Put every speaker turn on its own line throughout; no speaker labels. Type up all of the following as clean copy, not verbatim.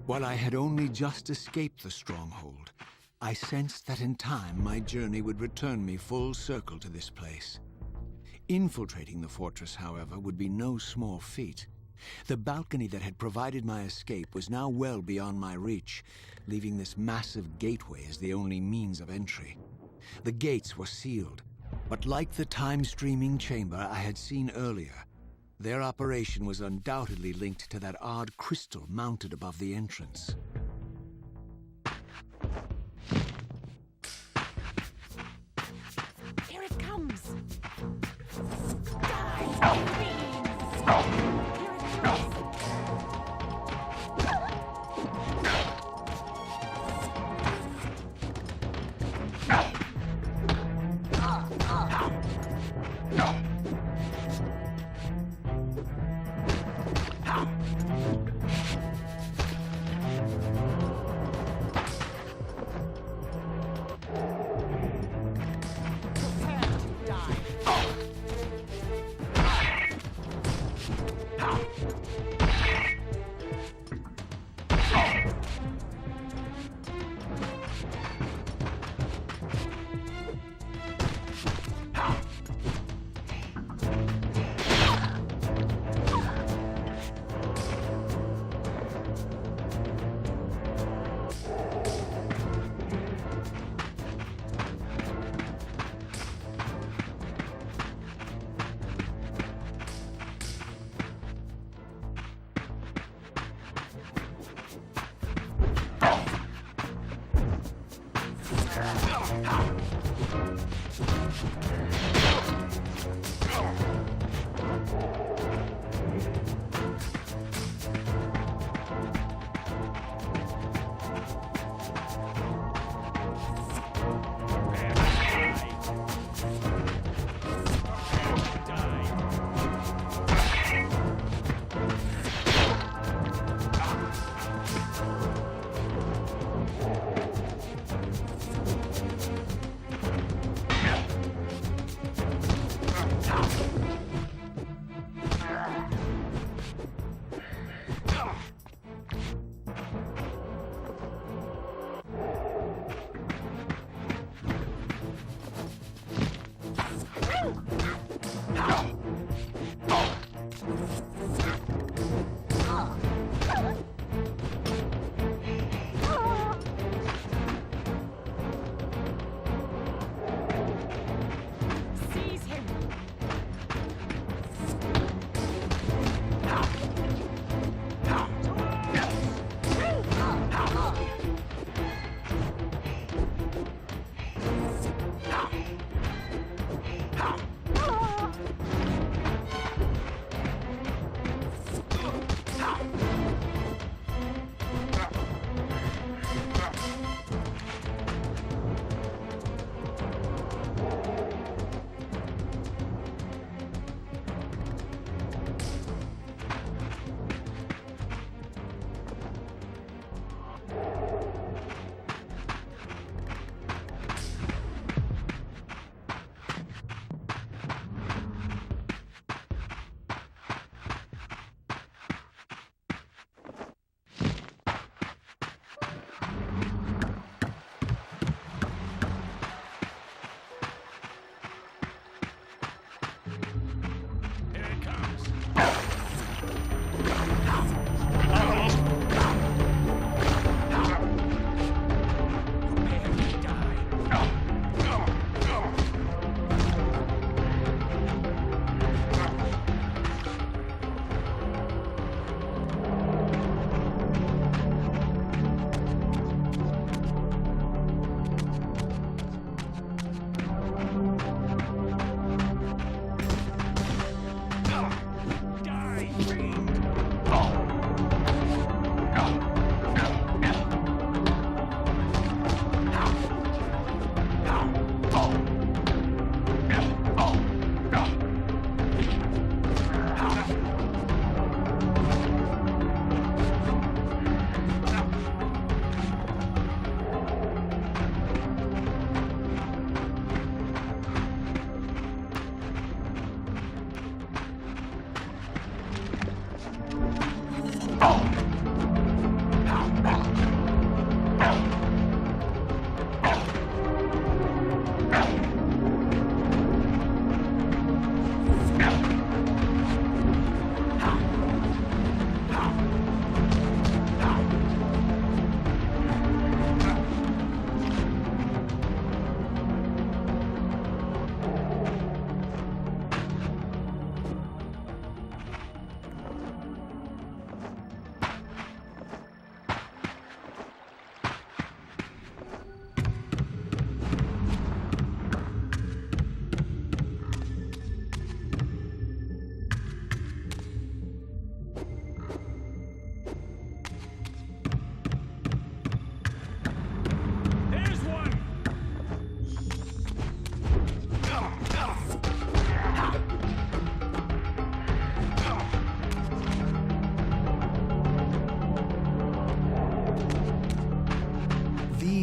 While I had only just escaped the stronghold, I sensed that in time my journey would return me full circle to this place. Infiltrating the fortress, however, would be no small feat. The balcony that had provided my escape was now well beyond my reach, leaving this massive gateway as the only means of entry. The gates were sealed, but like the time-streaming chamber I had seen earlier, their operation was undoubtedly linked to that odd crystal mounted above the entrance.
Here it comes! Die, fiends! Here it comes!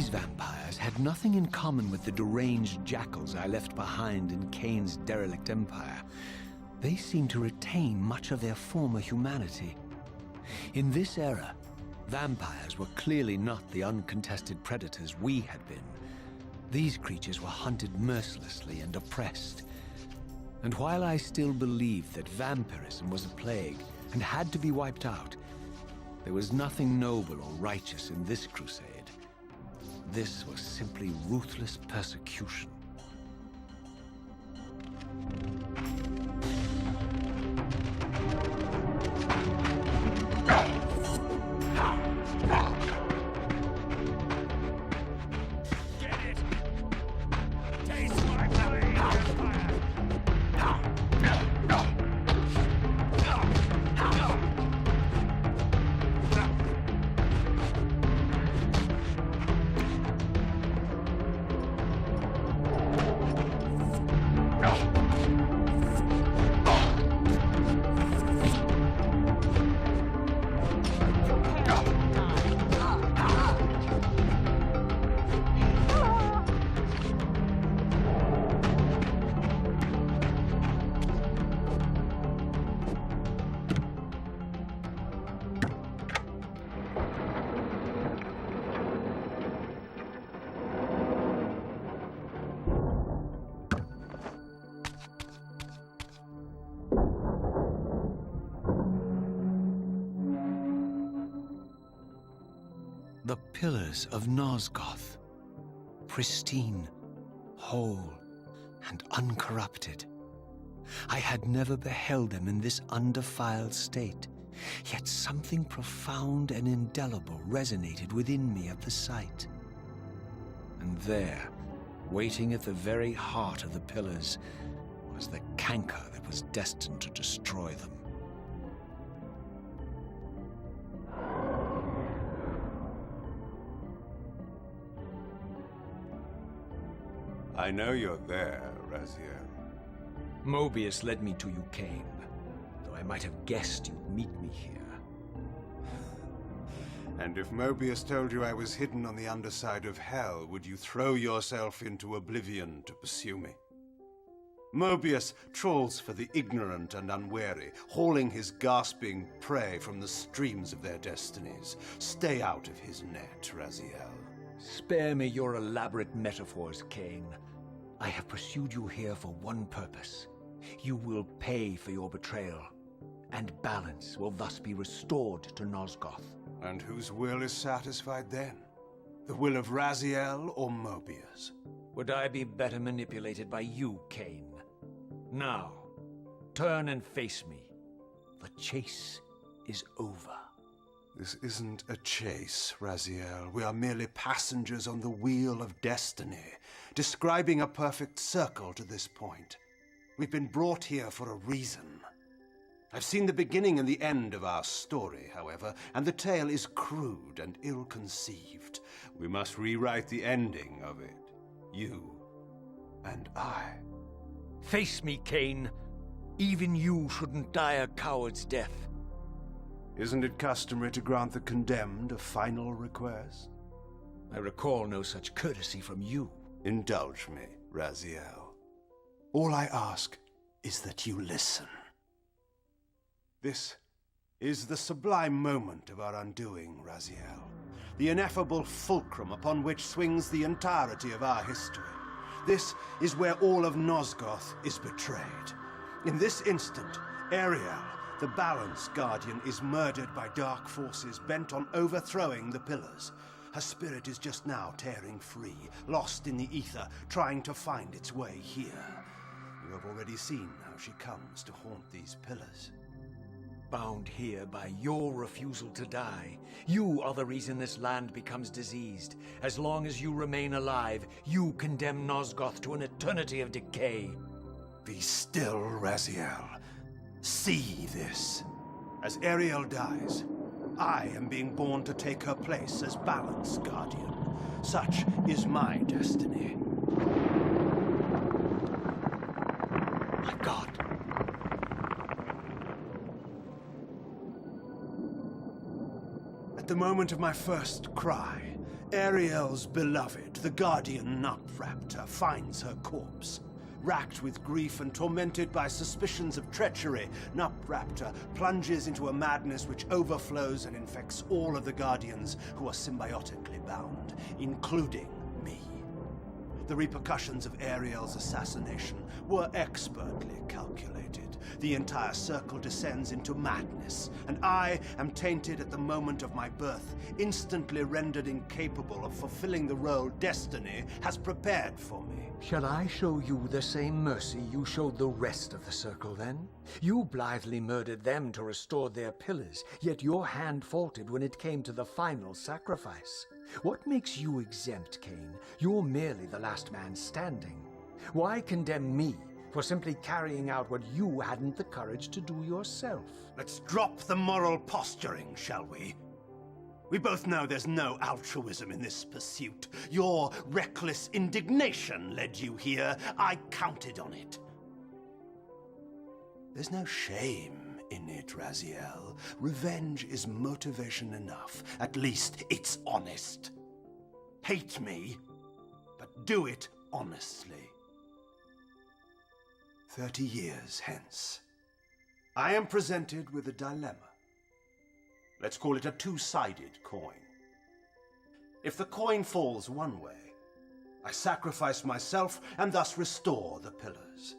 These vampires had nothing in common with the deranged jackals I left behind in Kain's derelict empire. They seemed to retain much of their former humanity. In this era, vampires were clearly not the uncontested predators we had been. These creatures were hunted mercilessly and oppressed. And while I still believed that vampirism was a plague and had to be wiped out, there was nothing noble or righteous in this crusade. This was simply ruthless persecution. The pillars of Nosgoth, pristine, whole, and uncorrupted. I had never beheld them in this undefiled state, yet something profound and indelible resonated within me at the sight. And there, waiting at the very heart of the pillars, was the canker that was destined to destroy them.
I know you're there, Raziel.
Mobius led me to you, Kain, though I might have guessed you'd meet me here.
And if Mobius told you I was hidden on the underside of hell, would you throw yourself into oblivion to pursue me? Mobius trawls for the ignorant and unwary, hauling his gasping prey from the streams of their destinies. Stay out of his net, Raziel.
Spare me your elaborate metaphors, Kain. I have pursued you here for one purpose. You will pay for your betrayal, and balance will thus be restored to Nosgoth.
And whose will is satisfied then? The will of Raziel or Mobius?
Would I be better manipulated by you, Kain? Now, turn and face me. The chase is over.
This isn't a chase, Raziel. We are merely passengers on the wheel of destiny, describing a perfect circle to this point. We've been brought here for a reason. I've seen the beginning and the end of our story, however, and the tale is crude and ill-conceived. We must rewrite the ending of it. You and I.
Face me, Kain. Even you shouldn't die a coward's death.
Isn't it customary to grant the condemned a final request?
I recall no such courtesy from you.
Indulge me, Raziel. All I ask is that you listen. This is the sublime moment of our undoing, Raziel. The ineffable fulcrum upon which swings the entirety of our history. This is where all of Nosgoth is betrayed. In this instant, Ariel, the Balance Guardian, is murdered by dark forces bent on overthrowing the pillars. Her spirit is just now tearing free, lost in the ether, trying to find its way here. You have already seen how she comes to haunt these pillars.
Bound here by your refusal to die. You are the reason this land becomes diseased. As long as you remain alive, you condemn Nosgoth to an eternity of decay.
Be still, Raziel. See this. As Ariel dies, I am being born to take her place as Balance Guardian. Such is my destiny.
My God.
At the moment of my first cry, Ariel's beloved, the guardian Nutraptor, finds her corpse. Racked with grief and tormented by suspicions of treachery, Nutraptor plunges into a madness which overflows and infects all of the Guardians who are symbiotically bound, including me. The repercussions of Ariel's assassination were expertly calculated. The entire circle descends into madness, and I am tainted at the moment of my birth, instantly rendered incapable of fulfilling the role destiny has prepared for me.
Shall I show you the same mercy you showed the rest of the circle, then? You blithely murdered them to restore their pillars, yet your hand faltered when it came to the final sacrifice. What makes you exempt, Kain? You're merely the last man standing. Why condemn me for simply carrying out what you hadn't the courage to do yourself?
Let's drop the moral posturing, shall we? We both know there's no altruism in this pursuit. Your reckless indignation led you here. I counted on it. There's no shame in it, Raziel. Revenge is motivation enough. At least it's honest. Hate me, but do it honestly. 30 years hence, I am presented with a dilemma. Let's call it a two-sided coin. If the coin falls one way, I sacrifice myself and thus restore the pillars.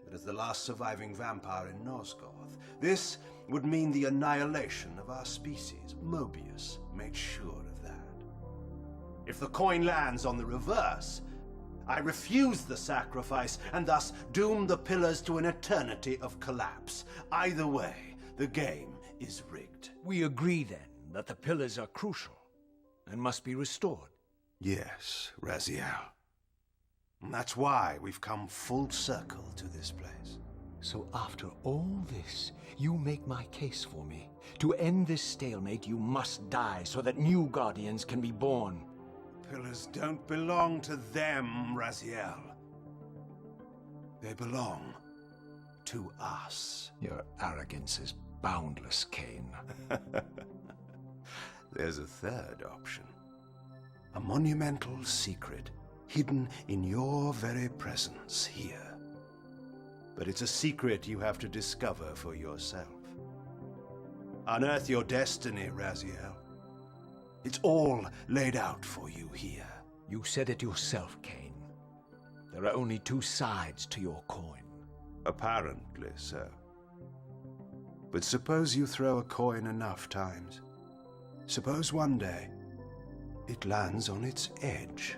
But as the last surviving vampire in Nosgoth, this would mean the annihilation of our species. Mobius made sure of that. If the coin lands on the reverse, I refuse the sacrifice and thus doom the pillars to an eternity of collapse. Either way, the game is rigged.
We agree, then, that the pillars are crucial and must be restored.
Yes, Raziel. And that's why we've come full circle to this place.
So after all this, you make my case for me. To end this stalemate, you must die so that new Guardians can be born.
Pillars don't belong to them, Raziel. They belong to us.
Your arrogance is boundless, Kain.
There's a third option. A monumental secret, hidden in your very presence here. But it's a secret you have to discover for yourself. Unearth your destiny, Raziel. It's all laid out for you here.
You said it yourself, Kain. There are only two sides to your coin.
Apparently so. But suppose you throw a coin enough times. Suppose one day it lands on its edge.